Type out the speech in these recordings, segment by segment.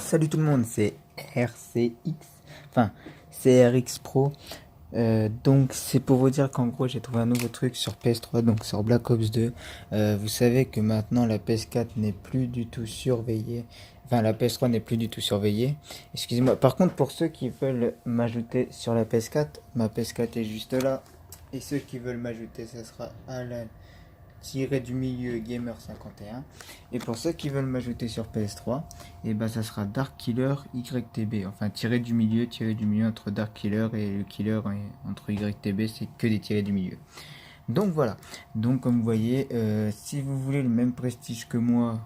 Salut tout le monde, c'est RCX, enfin CRX Pro. Donc c'est pour vous dire qu'en gros j'ai trouvé un nouveau truc sur PS3, donc sur Black Ops 2. Vous savez que maintenant la PS4 n'est plus du tout surveillée. Enfin la PS3 n'est plus du tout surveillée. Excusez-moi. Par contre pour ceux qui veulent m'ajouter sur la PS4, ma PS4 est juste là. Et ceux qui veulent m'ajouter, ça sera Alan tiré du milieu Gamer 51. Et pour ceux qui veulent m'ajouter sur PS3, et ben ça sera Dark Killer YTB. Enfin tiré du milieu entre Dark Killer et le Killer entre YTB, c'est que des tirés du milieu. Donc voilà. Donc comme vous voyez, si vous voulez le même prestige que moi,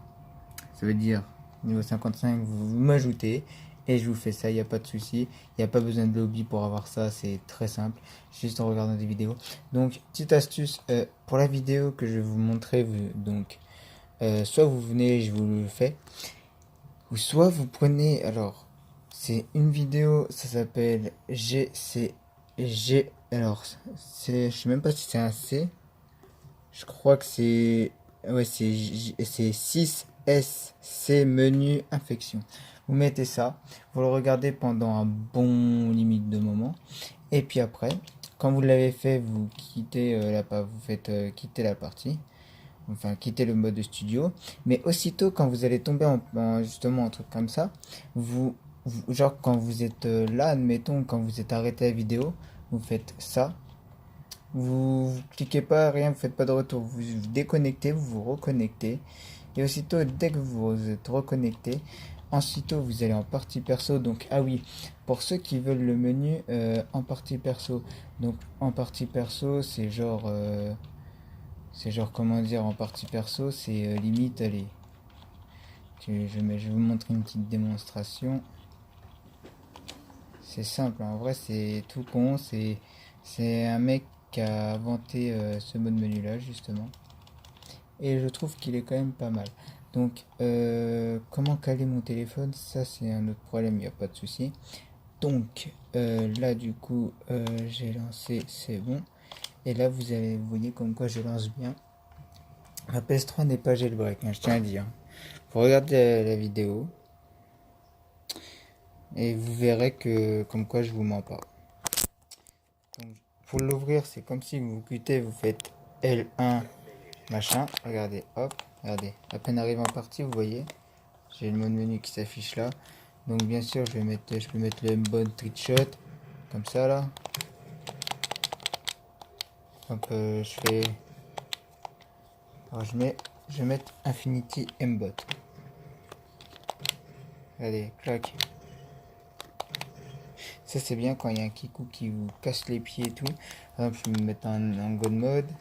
ça veut dire niveau 55, vous m'ajoutez. Et je vous fais ça, il n'y a pas de souci. Il n'y a pas besoin de lobby pour avoir ça, c'est très simple. Juste en regardant des vidéos. Donc, petite astuce, pour la vidéo que je vais vous montrer, donc, soit vous venez, je vous le fais. Ou soit vous prenez, alors, c'est une vidéo, ça s'appelle GCG. Alors, je sais même pas si c'est un C. Je crois que c'est... Ouais, c'est 6SC menu infection. Vous mettez ça, vous le regardez pendant un bon limite de moment. Et puis après, quand vous l'avez fait, vous quittez vous faites quitter la partie. Enfin, quitter le mode studio. Mais aussitôt, quand vous allez tomber justement un truc comme ça, genre quand vous êtes là, admettons, quand vous êtes arrêté la vidéo, vous faites ça. Vous cliquez pas, rien, vous faites pas de retour. Vous vous déconnectez, vous vous reconnectez. Et aussitôt, dès que vous êtes reconnecté, ensuite vous allez en partie perso. Donc, ah oui, pour ceux qui veulent le menu en partie perso. Donc, en partie perso, c'est genre comment dire, en partie perso, c'est limite, allez. Je vais vous montrer une petite démonstration. C'est simple, en vrai, c'est tout con. C'est un mec qui a inventé ce mode menu là justement, et je trouve qu'il est quand même pas mal. Donc comment caler mon téléphone, ça c'est un autre problème, il n'y a pas de souci. Donc là du coup j'ai lancé, c'est bon, et là vous voyez comme quoi je lance bien. Ma PS3 n'est pas jailbreak, hein, je tiens à dire. Vous regardez la vidéo et vous verrez que comme quoi je vous mens pas. Donc, pour l'ouvrir, c'est comme si vous quittez, vous faites L1 machin, regardez, hop, regardez, à peine arrivé en partie, vous voyez, j'ai le mode menu qui s'affiche là. Donc bien sûr, je peux mettre le mode trickshot, comme ça là. Hop, je fais, alors je vais mettre Infinity Mbot. Regardez, clac. Ça c'est bien quand il y a un kikou qui vous casse les pieds et tout. Par exemple, je vais me mettre en God mode.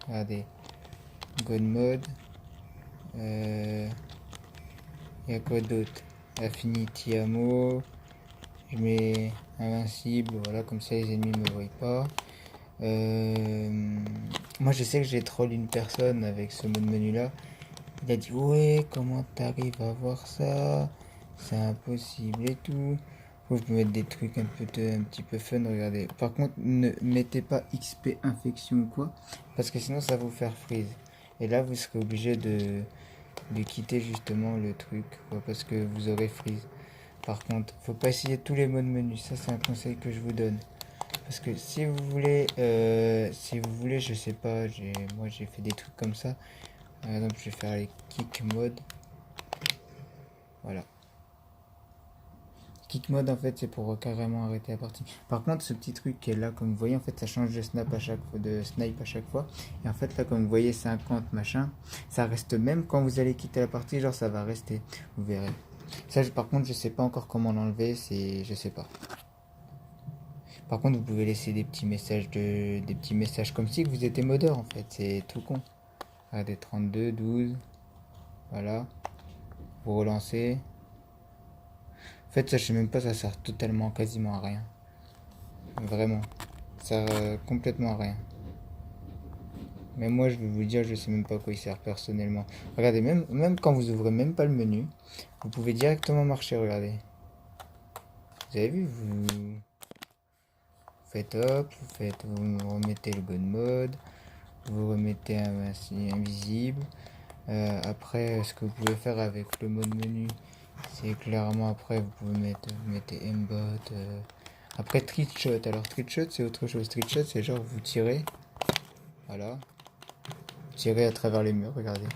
Regardez, God mode. Il y a quoi d'autre? Affinity Ammo. Je mets invincible, voilà, comme ça les ennemis ne me voient pas. Moi je sais que j'ai troll une personne avec ce mode menu là. Il a dit ouais, comment t'arrives à voir ça? C'est impossible et tout. Vous pouvez mettre des trucs un petit peu fun, regardez. Par contre, ne mettez pas XP infection ou quoi, parce que sinon ça va vous faire freeze. Et là vous serez obligé de quitter justement le truc, quoi, parce que vous aurez freeze. Par contre, faut pas essayer tous les modes menu. Ça, c'est un conseil que je vous donne. Parce que si vous voulez, je sais pas, moi j'ai fait des trucs comme ça. Par exemple, je vais faire les kick mode. Voilà. Kick mode, en fait, c'est pour carrément arrêter la partie. Par contre, ce petit truc qui est là, comme vous voyez, en fait, ça change de snap à chaque fois, de snipe à chaque fois. Et en fait, là, comme vous voyez, 50 machin, ça reste même quand vous allez quitter la partie, genre ça va rester. Vous verrez. Ça, par contre, je sais pas encore comment l'enlever, je sais pas. Par contre, vous pouvez laisser des petits messages comme si vous étiez modeur en fait, c'est tout con. Regardez, 32, 12, voilà. Vous relancez. En fait, ça, je sais même pas, ça sert totalement, quasiment à rien. Vraiment, ça sert complètement à rien. Mais moi, je vais vous dire, je sais même pas à quoi il sert personnellement. Regardez, même quand vous ouvrez même pas le menu, vous pouvez directement marcher, regardez. Vous avez vu, vous faites hop, vous remettez le god mode, vous remettez invisible. Après, ce que vous pouvez faire avec le mode menu, C'est clairement après, vous mettez aimbot. Après, trickshot. Alors, trickshot, c'est autre chose. Trickshot, c'est genre vous tirez. Voilà. Vous tirez à travers les murs, regardez.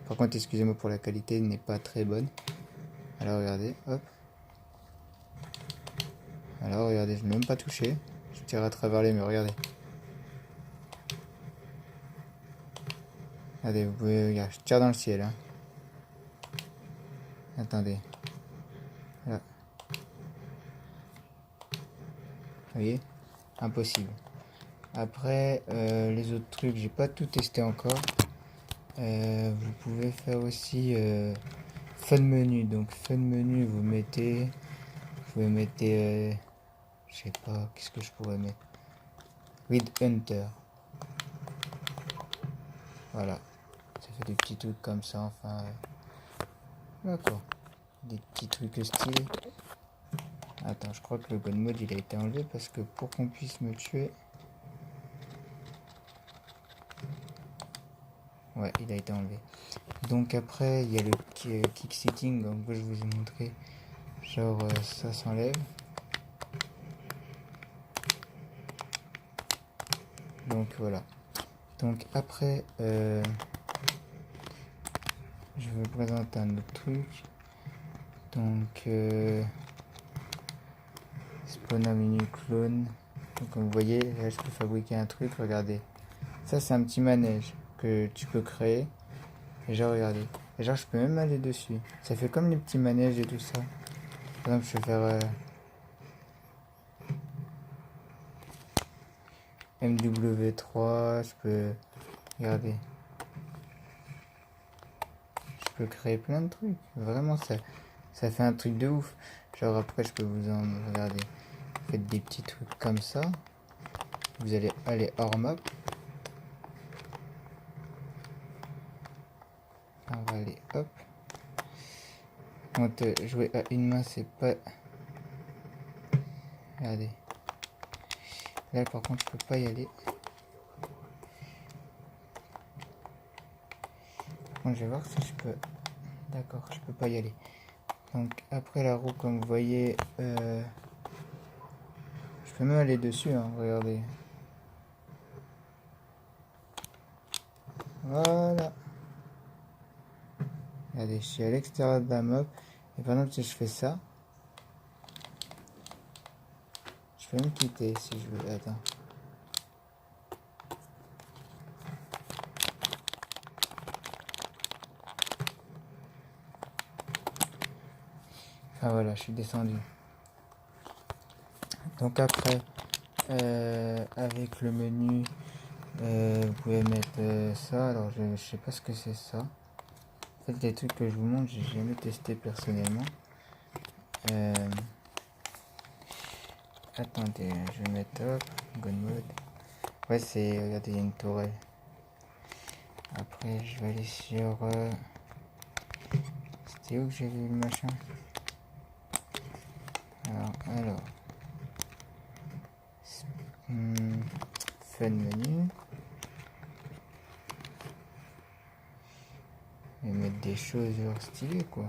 Par contre, excusez-moi pour la qualité, n'est pas très bonne. Alors, regardez, hop. Alors, regardez, je n'ai même pas touché. Je tire à travers les murs, regardez. Regardez, vous pouvez, regarder, je tire dans le ciel. Hein. Attendez. Là. Vous voyez? Impossible. Après, les autres trucs, j'ai pas tout testé encore. Vous pouvez faire aussi fun menu. Donc, fun menu, vous pouvez mettre, je sais pas, qu'est-ce que je pourrais mettre? Read Hunter. Voilà. Ça fait des petits trucs comme ça, enfin. D'accord. Des petits trucs stylés. Attends, je crois que le gun mode il a été enlevé parce que pour qu'on puisse me tuer. Ouais, il a été enlevé. Donc après, il y a le kick sitting. Donc je vous ai montré. Genre, ça s'enlève. Donc voilà. Donc après, je vous présente un autre truc. Donc, spawn un menu clone. Donc comme vous voyez, là je peux fabriquer un truc, regardez. Ça c'est un petit manège que tu peux créer. Et genre regardez. Et genre je peux même aller dessus. Ça fait comme les petits manèges et tout ça. Par exemple je peux faire MW3, je peux. Regardez. Je peux créer plein de trucs. Vraiment ça fait un truc de ouf. Genre après je peux vous en. Regardez. Faites des petits trucs comme ça. Vous allez aller hors map. On va aller hop. Quand jouer à une main c'est pas. Regardez. Là par contre je peux pas y aller. Par contre je vais voir si je peux. D'accord, je peux pas y aller. Donc après la roue comme vous voyez, je peux même aller dessus, hein, regardez. Voilà. Regardez, je suis à l'extérieur de la map. Et par exemple si je fais ça, je peux même quitter si je veux. Attends. Ah voilà, je suis descendu. Donc après, avec le menu, vous pouvez mettre ça. Alors je sais pas ce que c'est ça. En fait, les trucs que je vous montre, j'ai jamais testé personnellement. Attendez, je vais mettre hop, gun mode. Ouais, c'est, regardez, il y a une tourelle. Après, je vais aller sur. C'était où que j'ai vu le machin? Alors. Fun menu. Et mettre des choses genre stylées quoi.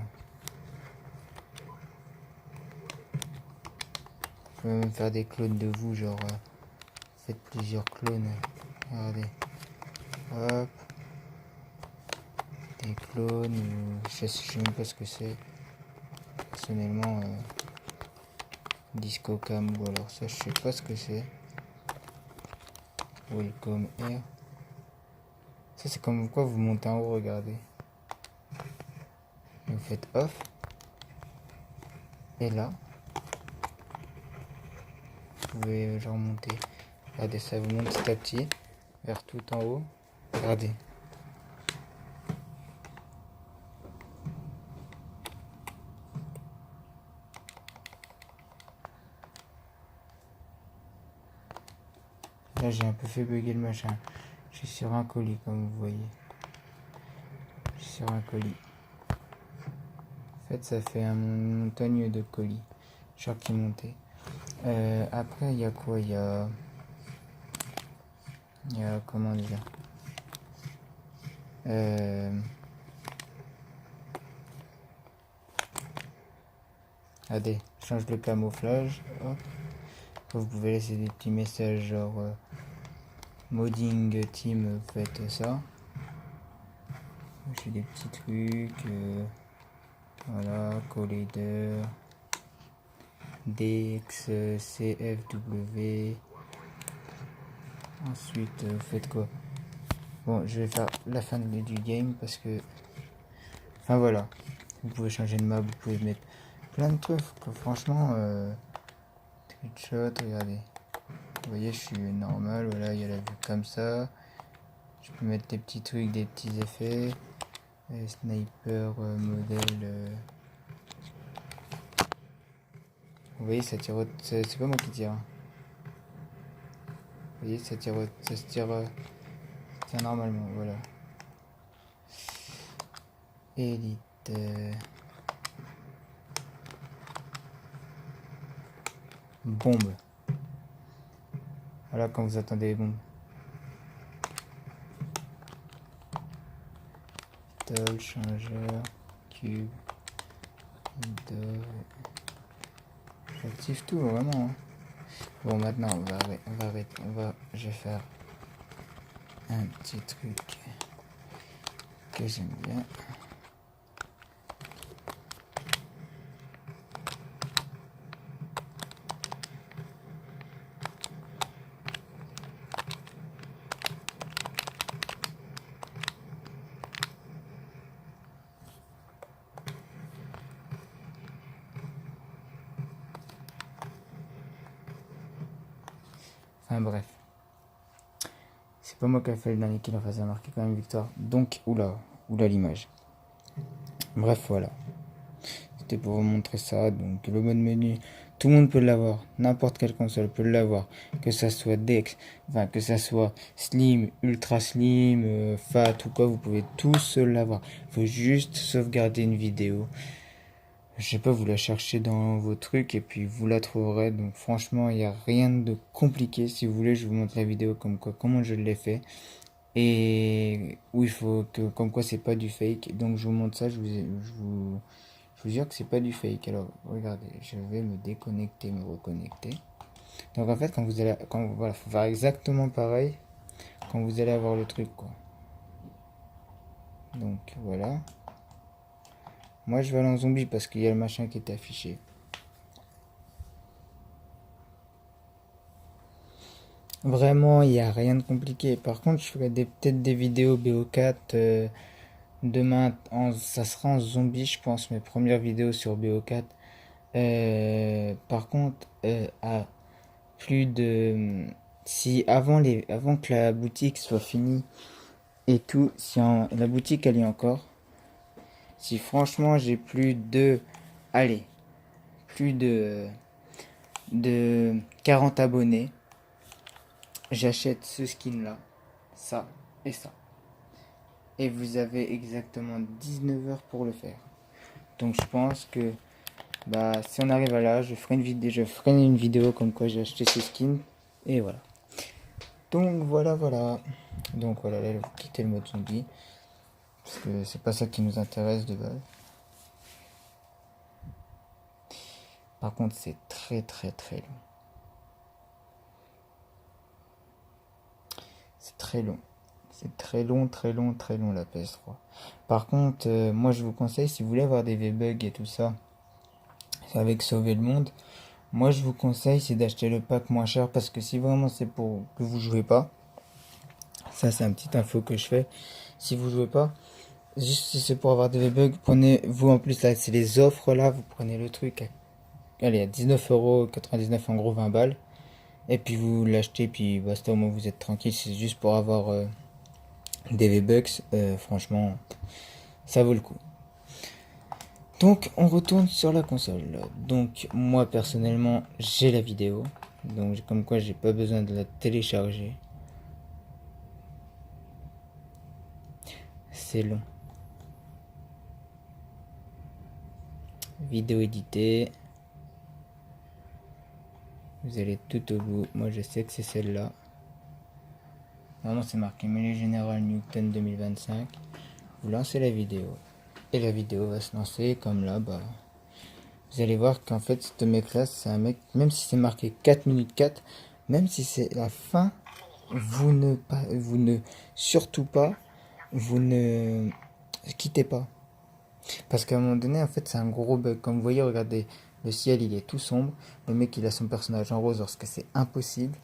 Vous pouvez même faire des clones de vous, genre faites plusieurs clones. Regardez. Hop. Des clones, je sais même pas ce que c'est. Personnellement, Disco Cam ou alors ça, je sais pas ce que c'est. Welcome Air. Ça, c'est comme quoi vous montez en haut, regardez. Et vous faites off. Et là, vous pouvez genre monter. Regardez, ça vous monte petit à petit vers tout en haut. Regardez. Là, j'ai un peu fait bugger le machin. Je suis sur un colis, comme vous voyez. Je suis sur un colis. En fait, ça fait une montagne de colis. Genre qui montait. Après, il y a quoi? Il y a comment déjà? Regardez, change le camouflage. Hop. Vous pouvez laisser des petits messages genre modding team, vous faites ça. Je fais des petits trucs. Voilà, collider, DX, CFW. Ensuite, vous faites quoi? Bon, je vais faire la fin du game parce que. Enfin voilà. Vous pouvez changer de map, vous pouvez mettre plein de trucs. Franchement, shot, regardez. Vous voyez, je suis normal. Voilà, il y a la vue comme ça. Je peux mettre des petits trucs, des petits effets. Sniper, modèle. Vous voyez, ça tire. C'est pas moi qui tire. Vous voyez, ça se tire normalement. Voilà. Élite. Bombe. Voilà quand vous attendez les bombes. Tol, changeur, cube, j'active tout vraiment. Hein. Bon, maintenant je vais faire un petit truc que j'aime bien. Enfin bref. C'est pas moi qui a fait le dernier kill, enfin ça a marqué quand même victoire. Donc, oula l'image. Bref, voilà. C'était pour vous montrer ça. Donc le mode menu, tout le monde peut l'avoir. N'importe quelle console peut l'avoir. Que ça soit DeX, enfin que ça soit Slim, Ultra Slim, Fat ou quoi, vous pouvez tous l'avoir. Il faut juste sauvegarder une vidéo. Je sais pas, vous la cherchez dans vos trucs et puis vous la trouverez. Donc franchement, il n'y a rien de compliqué. Si vous voulez, je vous montre la vidéo comment je l'ai fait. Et où il faut que, comme quoi c'est pas du fake. Donc je vous montre ça, je vous jure que c'est pas du fake. Alors regardez, je vais me déconnecter, me reconnecter. Donc en fait, voilà, faut faire exactement pareil quand vous allez avoir le truc quoi. Donc voilà. Moi je vais aller en zombie parce qu'il y a le machin qui est affiché. Vraiment, il n'y a rien de compliqué. Par contre, je ferai peut-être des vidéos BO4. Demain, ça sera en zombie, je pense, mes premières vidéos sur BO4. Par contre, à plus de... Si avant que la boutique soit finie et tout, si la boutique elle est encore, si franchement j'ai plus de... Allez, plus de 40 abonnés, j'achète ce skin là, ça et ça. Et vous avez exactement 19 heures pour le faire. Donc je pense que si on arrive à là, je ferai une vidéo comme quoi j'ai acheté ce skin. Et voilà. Donc voilà. Donc voilà, là, vous quittez le mode zombie. Parce que c'est pas ça qui nous intéresse de base. Par contre, c'est très long. C'est très long. C'est très long la PS3. Par contre, moi je vous conseille, si vous voulez avoir des V-Bugs et tout ça, avec Sauver le Monde, moi je vous conseille c'est d'acheter le pack moins cher parce que si vraiment c'est pour que vous jouez pas, ça c'est un petit info que je fais, si vous jouez pas, juste si c'est pour avoir des V-Bugs, prenez vous en plus là c'est les offres là, vous prenez le truc allez à 19,99€ en gros 20 balles et puis vous l'achetez puis basta au moins vous êtes tranquille, c'est juste pour avoir des V-Bucks, franchement ça vaut le coup. Donc on retourne sur la console. Donc moi personnellement j'ai la vidéo. Donc comme quoi j'ai pas besoin de la télécharger. C'est long. Vidéo éditée. Vous allez tout au bout. Moi je sais que c'est celle-là. Non c'est marqué Mêlée Générale Newton 2025. Vous lancez la vidéo. Et la vidéo va se lancer comme là vous allez voir qu'en fait, ce mec-là, c'est un mec, même si c'est marqué 4 minutes 4, même si c'est la fin, vous ne, surtout pas, vous ne quittez pas. Parce qu'à un moment donné, en fait, c'est un gros bug. Comme vous voyez, regardez, le ciel, il est tout sombre. Le mec, il a son personnage en rose lorsque c'est impossible.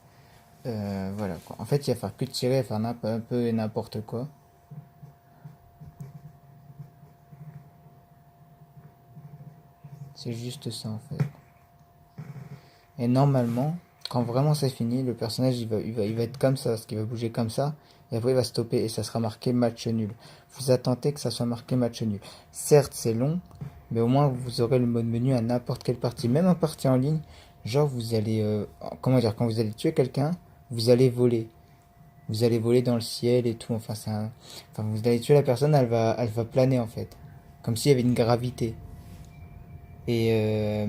Voilà, quoi. En fait, il va faire que tirer, faire un peu n'importe quoi. C'est juste ça, en fait. Et normalement, quand vraiment c'est fini, le personnage il va être comme ça, parce qu'il va bouger comme ça, et après il va stopper et ça sera marqué match nul. Vous attendez que ça soit marqué match nul. Certes, c'est long, mais au moins vous aurez le mode menu à n'importe quelle partie, même en partie en ligne. Genre vous allez, comment dire, quand vous allez tuer quelqu'un, vous allez voler. Vous allez voler dans le ciel et tout. Enfin, enfin vous allez tuer la personne, elle va planer en fait, comme s'il y avait une gravité. Et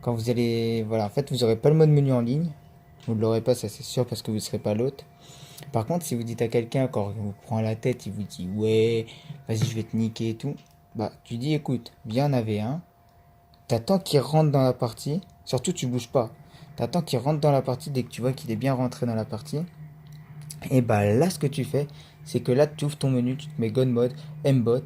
quand vous allez, voilà, en fait, vous aurez pas le mode menu en ligne. Vous ne l'aurez pas, ça c'est sûr, parce que vous ne serez pas l'hôte. Par contre, si vous dites à quelqu'un, quand il vous prend la tête, il vous dit ouais, vas-y, je vais te niquer et tout. Bah, tu dis écoute, viens en avait un. T'attends qu'il rentre dans la partie. Surtout, tu bouges pas. T'attends qu'il rentre dans la partie dès que tu vois qu'il est bien rentré dans la partie. Et bah là, ce que tu fais, c'est que là, tu ouvres ton menu, tu te mets God Mode, Mbot.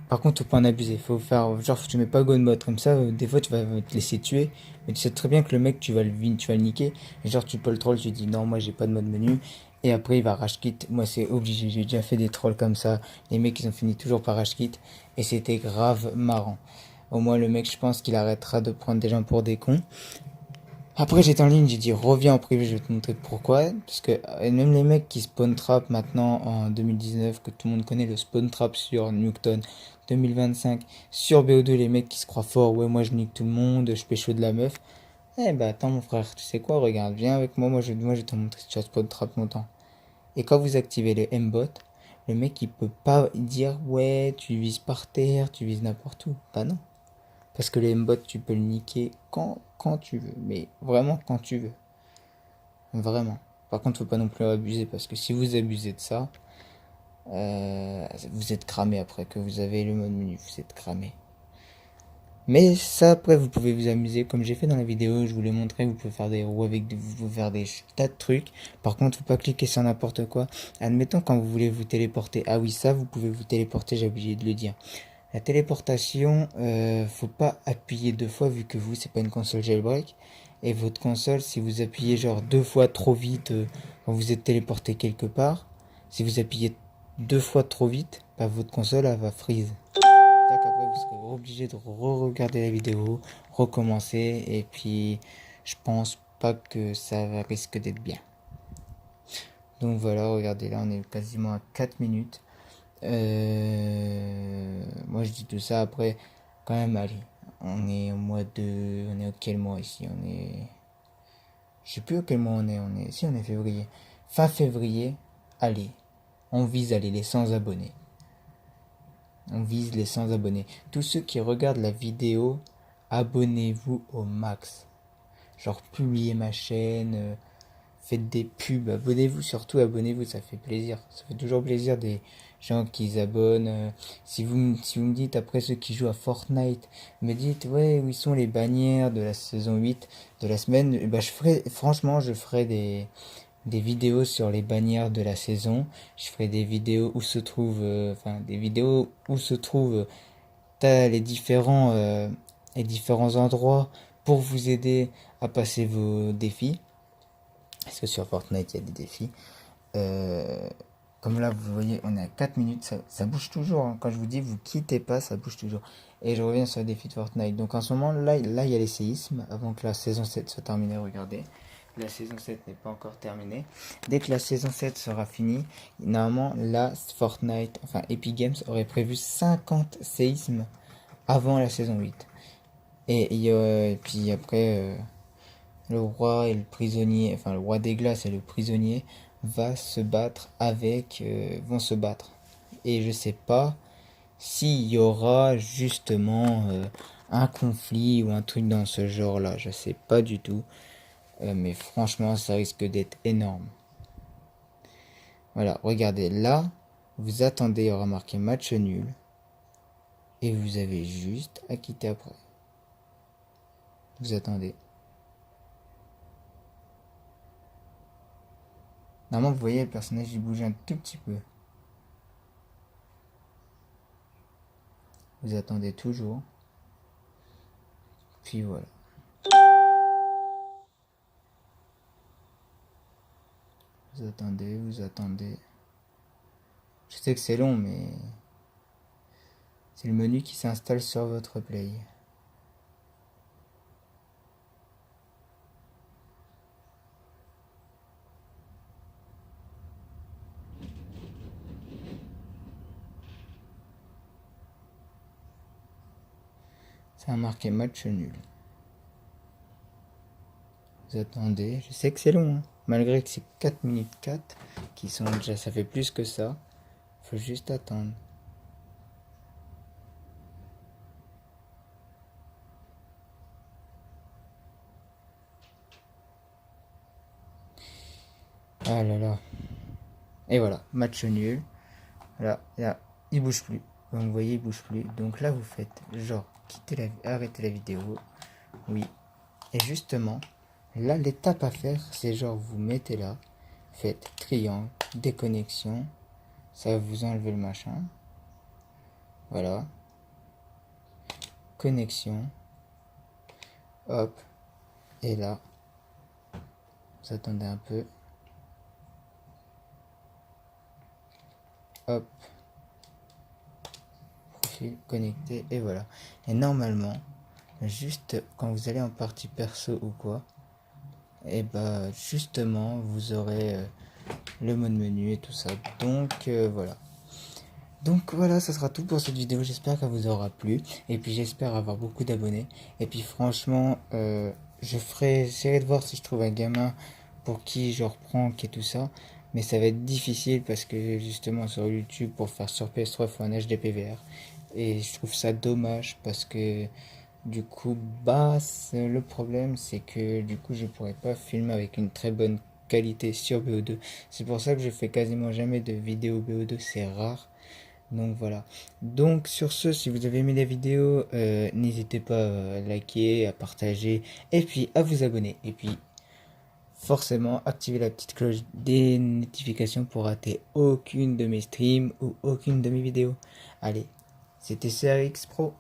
Par contre, faut pas en abuser. Faut faire, genre, tu mets pas God Mode comme ça. Des fois, tu vas te laisser tuer. Mais tu sais très bien que le mec, tu vas le niquer. Et genre, tu peux le troll, tu dis non, moi, j'ai pas de mode menu. Et après, il va rage quit. Moi, c'est obligé. J'ai déjà fait des trolls comme ça. Les mecs, ils ont fini toujours par rage quit. Et c'était grave marrant. Au moins, le mec, je pense qu'il arrêtera de prendre des gens pour des cons. Après, j'étais en ligne, j'ai dit reviens en privé, je vais te montrer pourquoi. Parce que même les mecs qui spawn trap maintenant en 2019, que tout le monde connaît, le spawn trap sur Nuketown 2025, sur BO2, les mecs qui se croient forts, ouais, moi je nique tout le monde, je pécho de la meuf. Eh bah attends, mon frère, tu sais quoi, regarde, viens avec moi, moi je vais te montrer si tu as spawn trap longtemps. Et quand vous activez le M-bot, le mec il peut pas dire ouais, tu vises par terre, tu vises n'importe où. Bah non. Parce que les M-bots, tu peux le niquer quand tu veux. Mais vraiment quand tu veux. Vraiment. Par contre, faut pas non plus abuser. Parce que si vous abusez de ça, vous êtes cramé après que vous avez le mode menu. Vous êtes cramé. Mais ça, après, vous pouvez vous amuser. Comme j'ai fait dans la vidéo, je vous l'ai montré. Vous pouvez faire des roues vous pouvez faire des tas de trucs. Par contre, faut pas cliquer sur n'importe quoi. Admettons, quand vous voulez vous téléporter. Ah oui, ça, vous pouvez vous téléporter. J'ai oublié de le dire. La téléportation, faut pas appuyer deux fois vu que vous, c'est pas une console jailbreak. Et votre console, si vous appuyez genre deux fois trop vite quand vous êtes téléporté quelque part, si vous appuyez deux fois trop vite, bah, votre console elle va freeze. C'est-à-dire qu'après vous serez obligé de re-regarder la vidéo, recommencer, et puis je pense pas que ça risque d'être bien. Donc voilà, regardez là, on est quasiment à 4 minutes. Moi je dis tout ça après, quand même, allez, on est au mois de, on est au quel mois ici, on est, je sais plus auquel mois on est, si on est février, fin février, allez, on vise aller les 100 abonnés, on vise les 100 abonnés. Tous ceux qui regardent la vidéo, abonnez-vous au max, genre publiez ma chaîne, faites des pubs, abonnez-vous, surtout abonnez-vous, ça fait plaisir. Ça fait toujours plaisir des gens qui s'abonnent. Si vous me dites après ceux qui jouent à Fortnite, me dites ouais où sont les bannières de la saison 8 de la semaine, bah je ferai des vidéos sur les bannières de la saison. Je ferai des vidéos où se trouvent, enfin des vidéos où se trouvent les différents endroits pour vous aider à passer vos défis. Parce que sur Fortnite, il y a des défis. Euh, Comme là, vous voyez, on est à 4 minutes. Ça bouge toujours, hein. Quand je vous dis, vous quittez pas, ça bouge toujours. Et je reviens sur le défi de Fortnite. Donc en ce moment, là il y a les séismes. Avant que la saison 7 soit terminée, regardez. La saison 7 n'est pas encore terminée. Dès que la saison 7 sera finie, normalement, là, Fortnite, enfin Epic Games aurait prévu 50 séismes avant la saison 8. Et puis après, le roi et le prisonnier, enfin le roi des glaces et le prisonnier vont se battre. Et je sais pas s'il y aura justement un conflit ou un truc dans ce genre-là. Je sais pas du tout. Mais franchement, ça risque d'être énorme. Voilà, regardez là, vous attendez, il y aura marqué match nul. Et vous avez juste à quitter après. Vous attendez. Normalement, vous voyez, le personnage il bouge un tout petit peu. Vous attendez toujours. Puis voilà. Vous attendez, vous attendez. Je sais que c'est long, mais c'est le menu qui s'installe sur votre Play. Ça a marqué match nul. Vous attendez. Je sais que c'est long, hein. Malgré que c'est 4 minutes 4, qui sont déjà, ça fait plus que ça. Faut juste attendre. Ah là là. Et voilà, match nul. Là, il bouge plus. Comme vous voyez, il bouge plus. Donc là, vous faites genre arrêtez la vidéo. Oui. Et justement, là, l'étape à faire, c'est genre vous mettez là, faites triangle, déconnexion. Ça va vous enlever le machin. Voilà. Connexion. Hop. Et là, vous attendez un peu. Hop. Profil connecté. Et voilà. Et normalement, juste quand vous allez en partie perso ou quoi, et bah justement, vous aurez le mode menu et tout ça. Donc voilà, ça sera tout pour cette vidéo. J'espère qu'elle vous aura plu. Et puis j'espère avoir beaucoup d'abonnés. Et puis franchement, j'essaierai de voir si je trouve un gamin pour qui je reprends et tout ça. Mais ça va être difficile parce que justement sur YouTube, pour faire sur PS3, il faut un HD PVR. Et je trouve ça dommage parce que du coup, le problème c'est que du coup je pourrais pas filmer avec une très bonne qualité sur BO2. C'est pour ça que je fais quasiment jamais de vidéo BO2, c'est rare. Donc voilà. Donc sur ce, si vous avez aimé la vidéo, n'hésitez pas à liker, à partager et puis à vous abonner. Et puis forcément, activez la petite cloche des notifications pour rater aucune de mes streams ou aucune de mes vidéos. Allez, c'était CRX Pro.